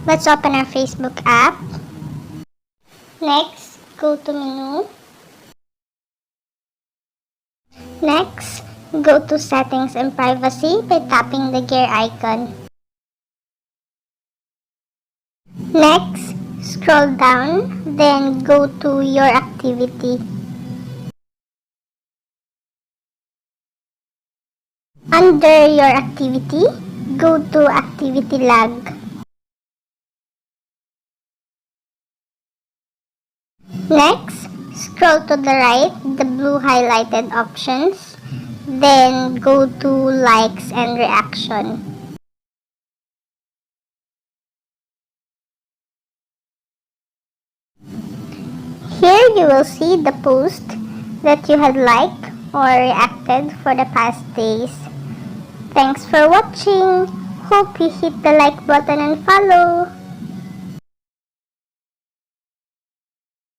Let's open our Facebook app. Next, go to menu. Next, go to settings and privacy by tapping the gear icon. Next, scroll down, then go to your activity. Under your activity, go to activity log. Next, scroll to the right, the blue highlighted options, then go to likes and reaction. Here you will see the post that you had liked or reacted for the past days. Thanks for watching. Hope you hit the like button and follow.